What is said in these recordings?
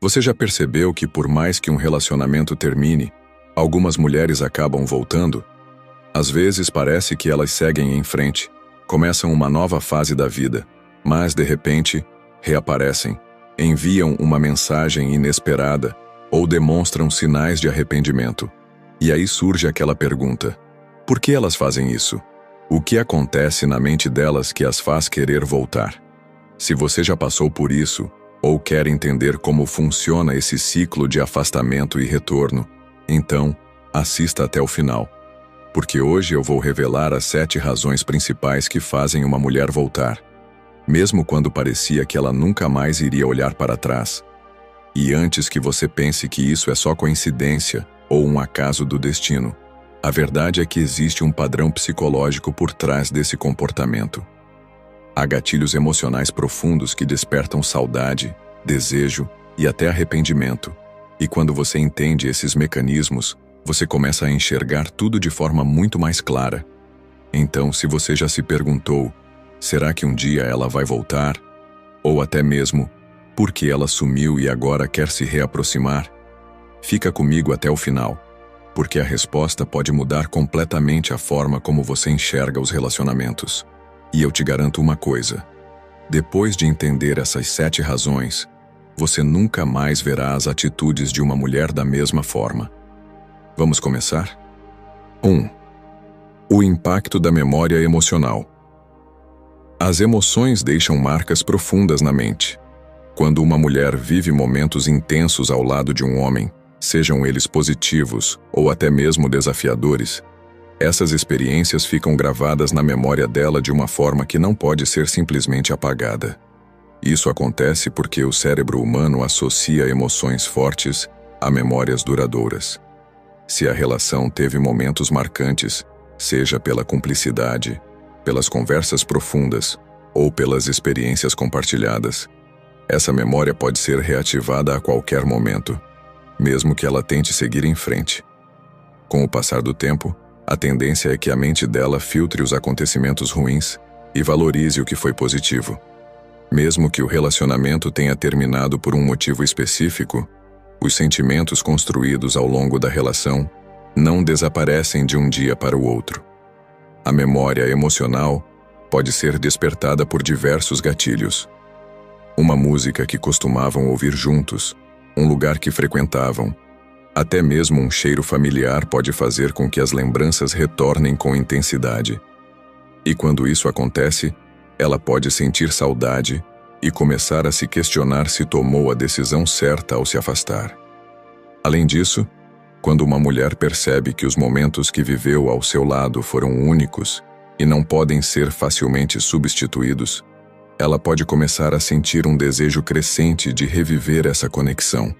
Você já percebeu que por mais que um relacionamento termine, algumas mulheres acabam voltando? Às vezes parece que elas seguem em frente, começam uma nova fase da vida, mas de repente, reaparecem, enviam uma mensagem inesperada ou demonstram sinais de arrependimento. E aí surge aquela pergunta: por que elas fazem isso? O que acontece na mente delas que as faz querer voltar? Se você já passou por isso, ou quer entender como funciona esse ciclo de afastamento e retorno, então, assista até o final. Porque hoje eu vou revelar as 7 razões principais que fazem uma mulher voltar, mesmo quando parecia que ela nunca mais iria olhar para trás. E antes que você pense que isso é só coincidência ou um acaso do destino, a verdade é que existe um padrão psicológico por trás desse comportamento. Há gatilhos emocionais profundos que despertam saudade, desejo e até arrependimento. E quando você entende esses mecanismos, você começa a enxergar tudo de forma muito mais clara. Então, se você já se perguntou, será que um dia ela vai voltar? Ou até mesmo, por que ela sumiu e agora quer se reaproximar? Fica comigo até o final, porque a resposta pode mudar completamente a forma como você enxerga os relacionamentos. E eu te garanto uma coisa: depois de entender essas 7 razões, você nunca mais verá as atitudes de uma mulher da mesma forma. Vamos começar? 1. O impacto da memória emocional. As emoções deixam marcas profundas na mente. Quando uma mulher vive momentos intensos ao lado de um homem, sejam eles positivos ou até mesmo desafiadores, essas experiências ficam gravadas na memória dela de uma forma que não pode ser simplesmente apagada. Isso acontece porque o cérebro humano associa emoções fortes a memórias duradouras. Se a relação teve momentos marcantes, seja pela cumplicidade, pelas conversas profundas ou pelas experiências compartilhadas, essa memória pode ser reativada a qualquer momento, mesmo que ela tente seguir em frente. Com o passar do tempo, a tendência é que a mente dela filtre os acontecimentos ruins e valorize o que foi positivo. Mesmo que o relacionamento tenha terminado por um motivo específico, os sentimentos construídos ao longo da relação não desaparecem de um dia para o outro. A memória emocional pode ser despertada por diversos gatilhos. Uma música que costumavam ouvir juntos, um lugar que frequentavam, até mesmo um cheiro familiar pode fazer com que as lembranças retornem com intensidade. E quando isso acontece, ela pode sentir saudade e começar a se questionar se tomou a decisão certa ao se afastar. Além disso, quando uma mulher percebe que os momentos que viveu ao seu lado foram únicos e não podem ser facilmente substituídos, ela pode começar a sentir um desejo crescente de reviver essa conexão.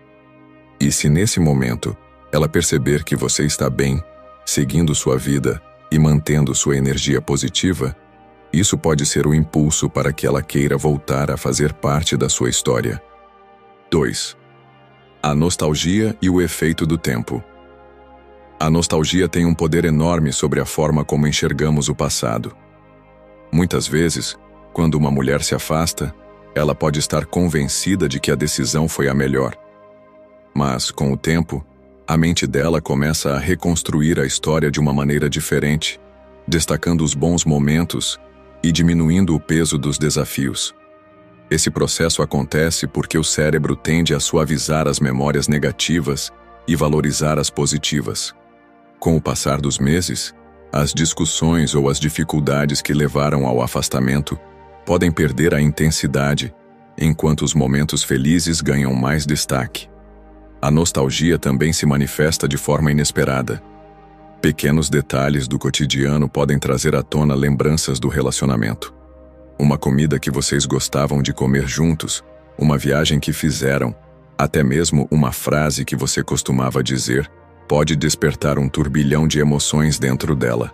E se nesse momento ela perceber que você está bem, seguindo sua vida e mantendo sua energia positiva, isso pode ser o impulso para que ela queira voltar a fazer parte da sua história. 2. A nostalgia e o efeito do tempo. A nostalgia tem um poder enorme sobre a forma como enxergamos o passado. Muitas vezes, quando uma mulher se afasta, ela pode estar convencida de que a decisão foi a melhor. Mas, com o tempo, a mente dela começa a reconstruir a história de uma maneira diferente, destacando os bons momentos e diminuindo o peso dos desafios. Esse processo acontece porque o cérebro tende a suavizar as memórias negativas e valorizar as positivas. Com o passar dos meses, as discussões ou as dificuldades que levaram ao afastamento podem perder a intensidade, enquanto os momentos felizes ganham mais destaque. A nostalgia também se manifesta de forma inesperada. Pequenos detalhes do cotidiano podem trazer à tona lembranças do relacionamento. Uma comida que vocês gostavam de comer juntos, uma viagem que fizeram, até mesmo uma frase que você costumava dizer, pode despertar um turbilhão de emoções dentro dela.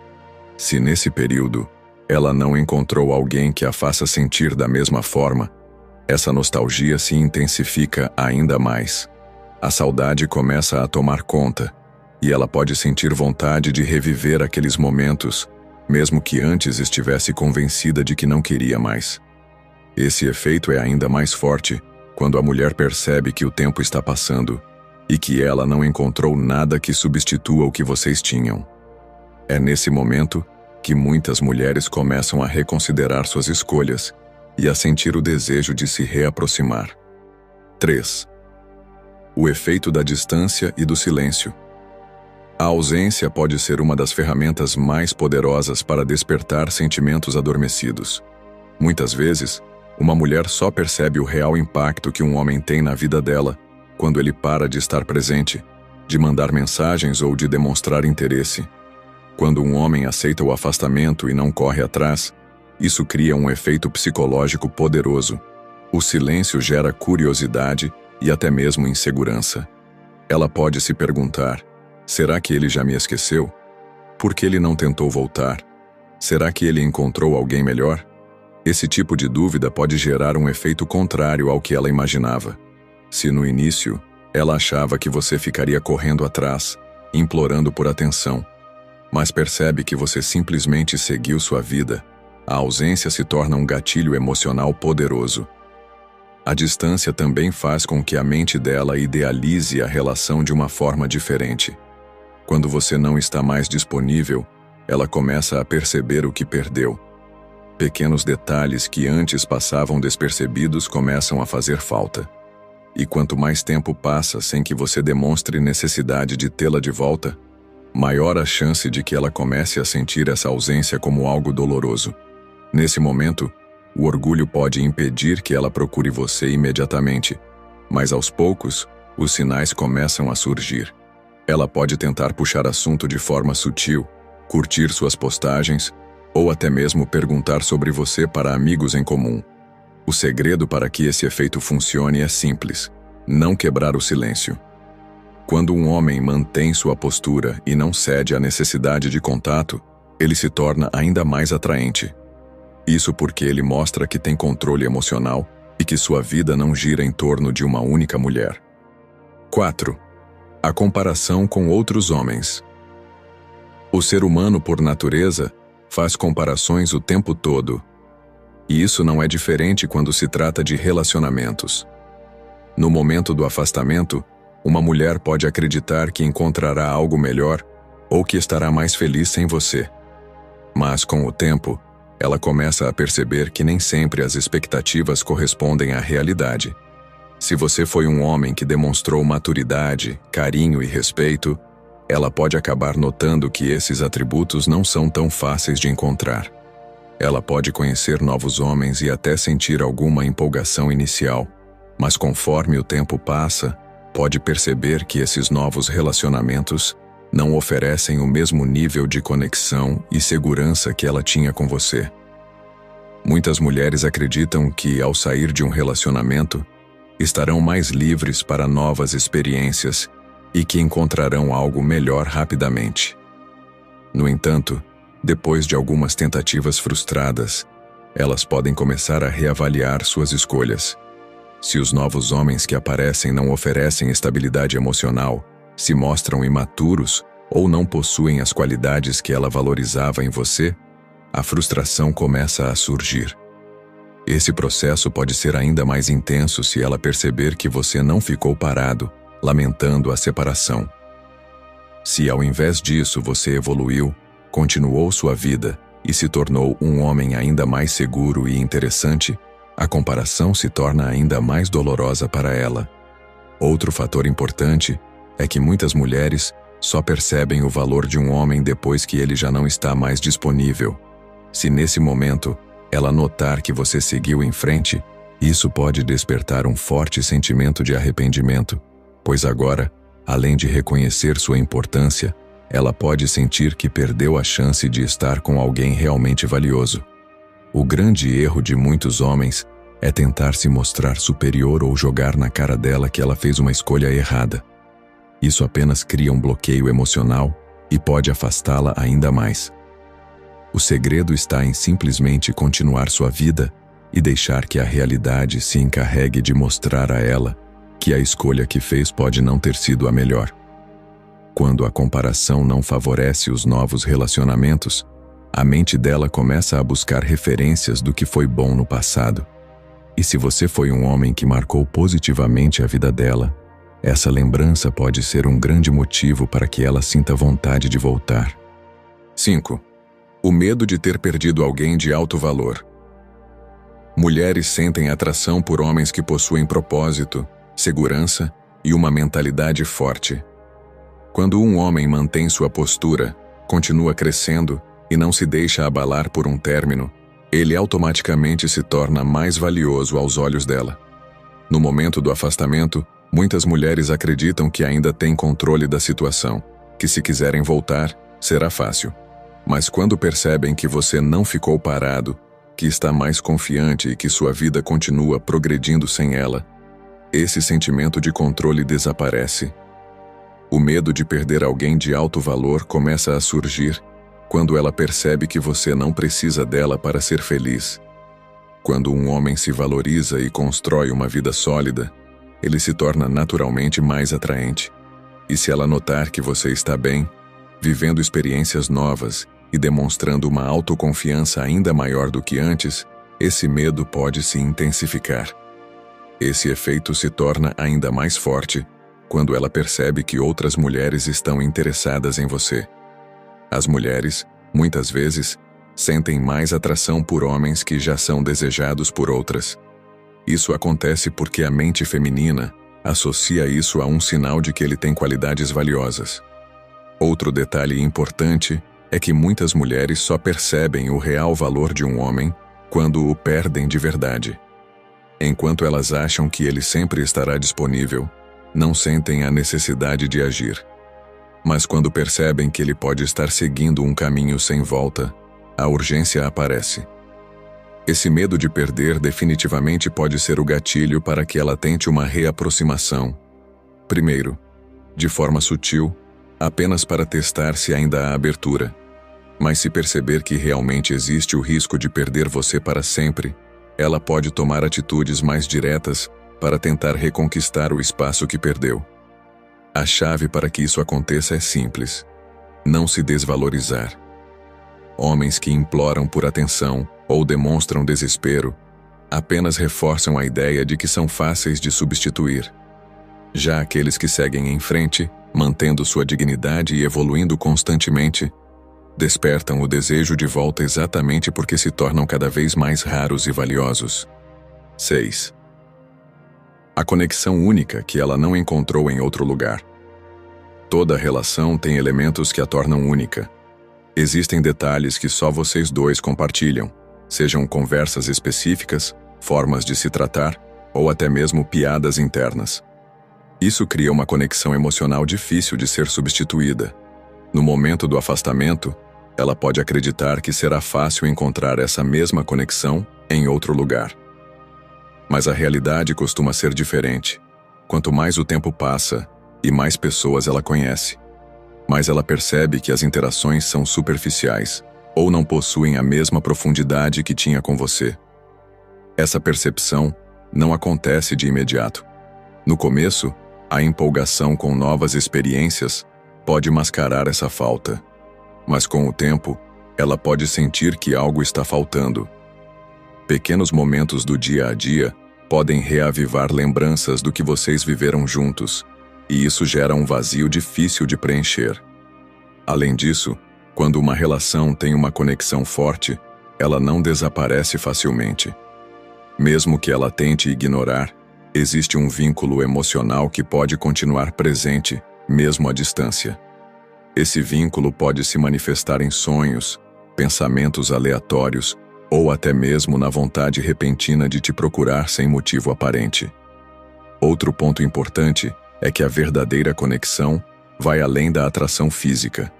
Se nesse período ela não encontrou alguém que a faça sentir da mesma forma, essa nostalgia se intensifica ainda mais. A saudade começa a tomar conta, e ela pode sentir vontade de reviver aqueles momentos, mesmo que antes estivesse convencida de que não queria mais. Esse efeito é ainda mais forte quando a mulher percebe que o tempo está passando e que ela não encontrou nada que substitua o que vocês tinham. É nesse momento que muitas mulheres começam a reconsiderar suas escolhas e a sentir o desejo de se reaproximar. 3. O efeito da distância e do silêncio. A ausência pode ser uma das ferramentas mais poderosas para despertar sentimentos adormecidos. Muitas vezes, uma mulher só percebe o real impacto que um homem tem na vida dela quando ele para de estar presente, de mandar mensagens ou de demonstrar interesse. Quando um homem aceita o afastamento e não corre atrás, isso cria um efeito psicológico poderoso. O silêncio gera curiosidade e até mesmo insegurança. Ela pode se perguntar: será que ele já me esqueceu? Por que ele não tentou voltar? Será que ele encontrou alguém melhor? Esse tipo de dúvida pode gerar um efeito contrário ao que ela imaginava. Se no início, ela achava que você ficaria correndo atrás, implorando por atenção, mas percebe que você simplesmente seguiu sua vida, a ausência se torna um gatilho emocional poderoso. A distância também faz com que a mente dela idealize a relação de uma forma diferente. Quando você não está mais disponível, ela começa a perceber o que perdeu. Pequenos detalhes que antes passavam despercebidos começam a fazer falta. E quanto mais tempo passa sem que você demonstre necessidade de tê-la de volta, maior a chance de que ela comece a sentir essa ausência como algo doloroso. Nesse momento, o orgulho pode impedir que ela procure você imediatamente, mas aos poucos, os sinais começam a surgir. Ela pode tentar puxar assunto de forma sutil, curtir suas postagens, ou até mesmo perguntar sobre você para amigos em comum. O segredo para que esse efeito funcione é simples: não quebrar o silêncio. Quando um homem mantém sua postura e não cede à necessidade de contato, ele se torna ainda mais atraente. Isso porque ele mostra que tem controle emocional e que sua vida não gira em torno de uma única mulher. 4. A comparação com outros homens. O ser humano, por natureza, faz comparações o tempo todo. E isso não é diferente quando se trata de relacionamentos. No momento do afastamento, uma mulher pode acreditar que encontrará algo melhor ou que estará mais feliz sem você. Mas, com o tempo, ela começa a perceber que nem sempre as expectativas correspondem à realidade. Se você foi um homem que demonstrou maturidade, carinho e respeito, ela pode acabar notando que esses atributos não são tão fáceis de encontrar. Ela pode conhecer novos homens e até sentir alguma empolgação inicial, mas conforme o tempo passa, pode perceber que esses novos relacionamentos não oferecem o mesmo nível de conexão e segurança que ela tinha com você. Muitas mulheres acreditam que, ao sair de um relacionamento, estarão mais livres para novas experiências e que encontrarão algo melhor rapidamente. No entanto, depois de algumas tentativas frustradas, elas podem começar a reavaliar suas escolhas. Se os novos homens que aparecem não oferecem estabilidade emocional, se mostram imaturos ou não possuem as qualidades que ela valorizava em você, a frustração começa a surgir. Esse processo pode ser ainda mais intenso se ela perceber que você não ficou parado, lamentando a separação. Se ao invés disso você evoluiu, continuou sua vida e se tornou um homem ainda mais seguro e interessante, a comparação se torna ainda mais dolorosa para ela. Outro fator importante é que muitas mulheres só percebem o valor de um homem depois que ele já não está mais disponível. Se nesse momento ela notar que você seguiu em frente, isso pode despertar um forte sentimento de arrependimento, pois agora, além de reconhecer sua importância, ela pode sentir que perdeu a chance de estar com alguém realmente valioso. O grande erro de muitos homens é tentar se mostrar superior ou jogar na cara dela que ela fez uma escolha errada. Isso apenas cria um bloqueio emocional e pode afastá-la ainda mais. O segredo está em simplesmente continuar sua vida e deixar que a realidade se encarregue de mostrar a ela que a escolha que fez pode não ter sido a melhor. Quando a comparação não favorece os novos relacionamentos, a mente dela começa a buscar referências do que foi bom no passado. E se você foi um homem que marcou positivamente a vida dela, essa lembrança pode ser um grande motivo para que ela sinta vontade de voltar. 5. O medo de ter perdido alguém de alto valor. Mulheres sentem atração por homens que possuem propósito, segurança e uma mentalidade forte. Quando um homem mantém sua postura, continua crescendo e não se deixa abalar por um término, ele automaticamente se torna mais valioso aos olhos dela. No momento do afastamento, muitas mulheres acreditam que ainda têm controle da situação, que se quiserem voltar, será fácil. Mas quando percebem que você não ficou parado, que está mais confiante e que sua vida continua progredindo sem ela, esse sentimento de controle desaparece. O medo de perder alguém de alto valor começa a surgir quando ela percebe que você não precisa dela para ser feliz. Quando um homem se valoriza e constrói uma vida sólida, ele se torna naturalmente mais atraente. E se ela notar que você está bem, vivendo experiências novas e demonstrando uma autoconfiança ainda maior do que antes, esse medo pode se intensificar. Esse efeito se torna ainda mais forte quando ela percebe que outras mulheres estão interessadas em você. As mulheres, muitas vezes, sentem mais atração por homens que já são desejados por outras. Isso acontece porque a mente feminina associa isso a um sinal de que ele tem qualidades valiosas. Outro detalhe importante é que muitas mulheres só percebem o real valor de um homem quando o perdem de verdade. Enquanto elas acham que ele sempre estará disponível, não sentem a necessidade de agir. Mas quando percebem que ele pode estar seguindo um caminho sem volta, a urgência aparece. Esse medo de perder definitivamente pode ser o gatilho para que ela tente uma reaproximação. Primeiro, de forma sutil, apenas para testar se ainda há abertura. Mas se perceber que realmente existe o risco de perder você para sempre, ela pode tomar atitudes mais diretas para tentar reconquistar o espaço que perdeu. A chave para que isso aconteça é simples: não se desvalorizar. Homens que imploram por atenção ou demonstram desespero apenas reforçam a ideia de que são fáceis de substituir. Já aqueles que seguem em frente, mantendo sua dignidade e evoluindo constantemente, despertam o desejo de volta exatamente porque se tornam cada vez mais raros e valiosos. 6. A conexão única que ela não encontrou em outro lugar. Toda relação tem elementos que a tornam única. Existem detalhes que só vocês dois compartilham, sejam conversas específicas, formas de se tratar ou até mesmo piadas internas. Isso cria uma conexão emocional difícil de ser substituída. No momento do afastamento, ela pode acreditar que será fácil encontrar essa mesma conexão em outro lugar. Mas a realidade costuma ser diferente. Quanto mais o tempo passa e mais pessoas ela conhece, mais ela percebe que as interações são superficiais ou não possuem a mesma profundidade que tinha com você. Essa percepção não acontece de imediato. No começo, a empolgação com novas experiências pode mascarar essa falta. Mas com o tempo, ela pode sentir que algo está faltando. Pequenos momentos do dia a dia podem reavivar lembranças do que vocês viveram juntos, e isso gera um vazio difícil de preencher. Além disso, quando uma relação tem uma conexão forte, ela não desaparece facilmente. Mesmo que ela tente ignorar, existe um vínculo emocional que pode continuar presente, mesmo à distância. Esse vínculo pode se manifestar em sonhos, pensamentos aleatórios ou até mesmo na vontade repentina de te procurar sem motivo aparente. Outro ponto importante é que a verdadeira conexão vai além da atração física.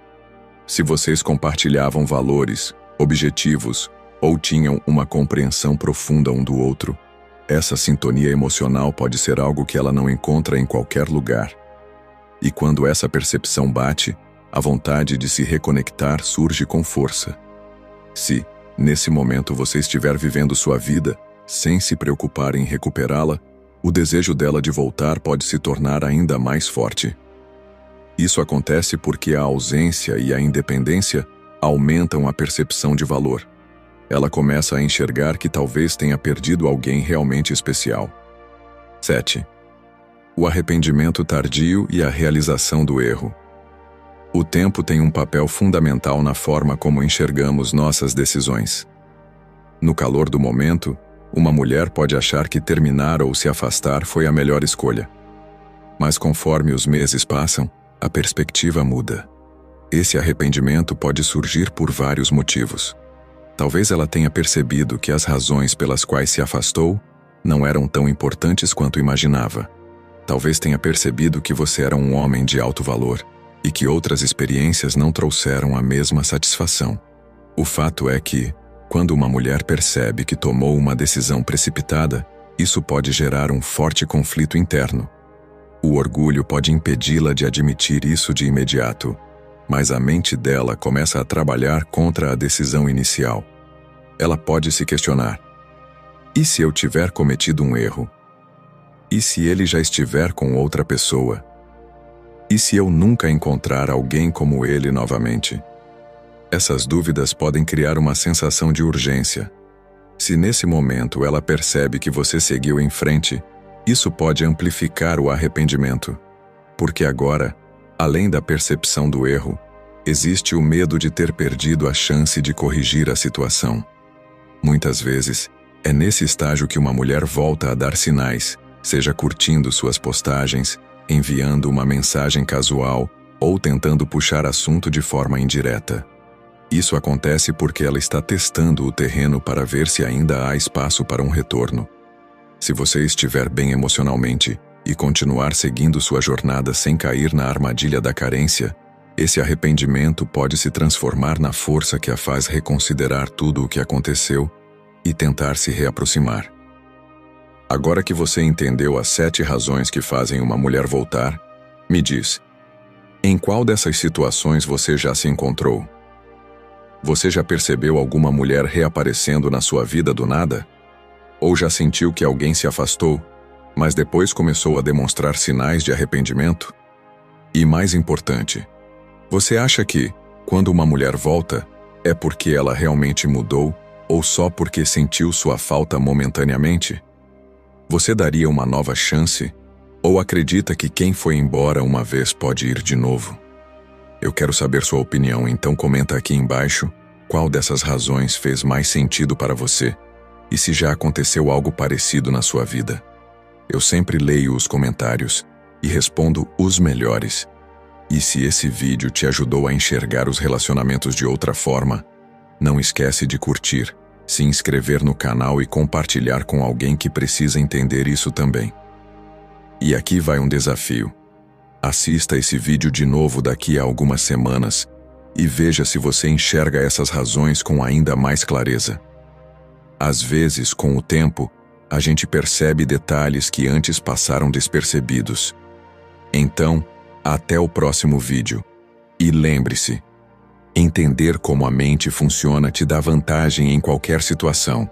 Se vocês compartilhavam valores, objetivos ou tinham uma compreensão profunda um do outro, essa sintonia emocional pode ser algo que ela não encontra em qualquer lugar. E quando essa percepção bate, a vontade de se reconectar surge com força. Se, nesse momento, você estiver vivendo sua vida sem se preocupar em recuperá-la, o desejo dela de voltar pode se tornar ainda mais forte. Isso acontece porque a ausência e a independência aumentam a percepção de valor. ela começa a enxergar que talvez tenha perdido alguém realmente especial. 7. O arrependimento tardio e a realização do erro. O tempo tem um papel fundamental na forma como enxergamos nossas decisões. No calor do momento, uma mulher pode achar que terminar ou se afastar foi a melhor escolha. Mas conforme os meses passam, a perspectiva muda. Esse arrependimento pode surgir por vários motivos. Talvez ela tenha percebido que as razões pelas quais se afastou não eram tão importantes quanto imaginava. Talvez tenha percebido que você era um homem de alto valor e que outras experiências não trouxeram a mesma satisfação. O fato é que, quando uma mulher percebe que tomou uma decisão precipitada, isso pode gerar um forte conflito interno. O orgulho pode impedi-la de admitir isso de imediato, mas a mente dela começa a trabalhar contra a decisão inicial. Ela pode se questionar: e se eu tiver cometido um erro? E se ele já estiver com outra pessoa? E se eu nunca encontrar alguém como ele novamente? Essas dúvidas podem criar uma sensação de urgência. Se nesse momento ela percebe que você seguiu em frente, isso pode amplificar o arrependimento. Porque agora, além da percepção do erro, existe o medo de ter perdido a chance de corrigir a situação. Muitas vezes, é nesse estágio que uma mulher volta a dar sinais, seja curtindo suas postagens, enviando uma mensagem casual ou tentando puxar assunto de forma indireta. Isso acontece porque ela está testando o terreno para ver se ainda há espaço para um retorno. Se você estiver bem emocionalmente e continuar seguindo sua jornada sem cair na armadilha da carência, esse arrependimento pode se transformar na força que a faz reconsiderar tudo o que aconteceu e tentar se reaproximar. Agora que você entendeu as 7 razões que fazem uma mulher voltar, me diz, em qual dessas situações você já se encontrou? Você já percebeu alguma mulher reaparecendo na sua vida do nada? Ou já sentiu que alguém se afastou, mas depois começou a demonstrar sinais de arrependimento? E mais importante, você acha que, quando uma mulher volta, é porque ela realmente mudou ou só porque sentiu sua falta momentaneamente? Você daria uma nova chance? Ou acredita que quem foi embora uma vez pode ir de novo? Eu quero saber sua opinião, então comenta aqui embaixo qual dessas razões fez mais sentido para você e se já aconteceu algo parecido na sua vida. Eu sempre leio os comentários e respondo os melhores. E se esse vídeo te ajudou a enxergar os relacionamentos de outra forma, não esquece de curtir, se inscrever no canal e compartilhar com alguém que precisa entender isso também. E aqui vai um desafio. Assista esse vídeo de novo daqui a algumas semanas e veja se você enxerga essas razões com ainda mais clareza. Às vezes, com o tempo, a gente percebe detalhes que antes passaram despercebidos. Então, até o próximo vídeo. E lembre-se, entender como a mente funciona te dá vantagem em qualquer situação.